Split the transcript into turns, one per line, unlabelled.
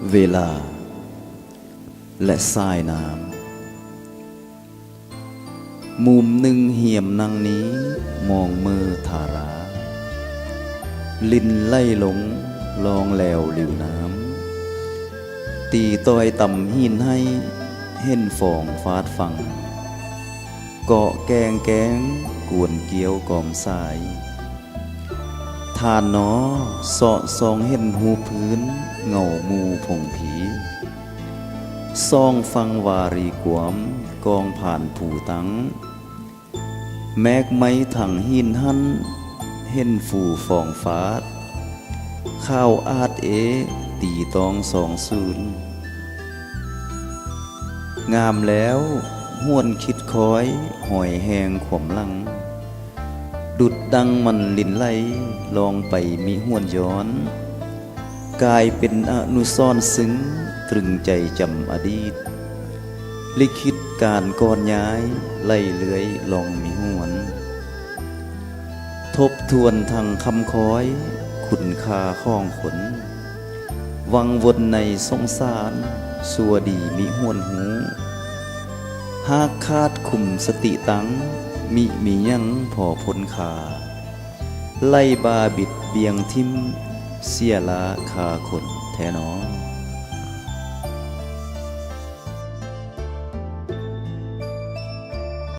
เวลาและทรายน้ำมุมหนึ่งเหี่ยมนางนี้มองมือทาราลินไล่หลงลองแลวหลิวน้ำตีต้อยต่ำหินให้เห็นฟองฟาดฟังเกาะแกงกวนเกี้ยวกอมสายทานหนอเสาะซองเห็นหูพื้นเงามูผงผีซองฟังวารีกวมกองผ่านผู้ตังแมกไม้ถังหินหันเห็นฝูฟองฟาดข้าวอาดตีตองสองศูนย์งามแล้วห้วนคิดคอยหอยแหงขวมลังดุดดังมันลินไหลลองไปมีห้วนย้อนกลายเป็นอนุสรณ์ซึ้งตรึงใจจำอดีตลิขิตการก่อนย้ายไล่เลื้อยลองมีห้วนทบทวนทางคำคอยคุณค่าข้องขนวังวนในสงสารสัวดีมีห้วนหูหากคาดคุมสติตังมียังพอพ้นขาไล่บาบิดเบียงทิมเสียลาคาคนแท้หนอ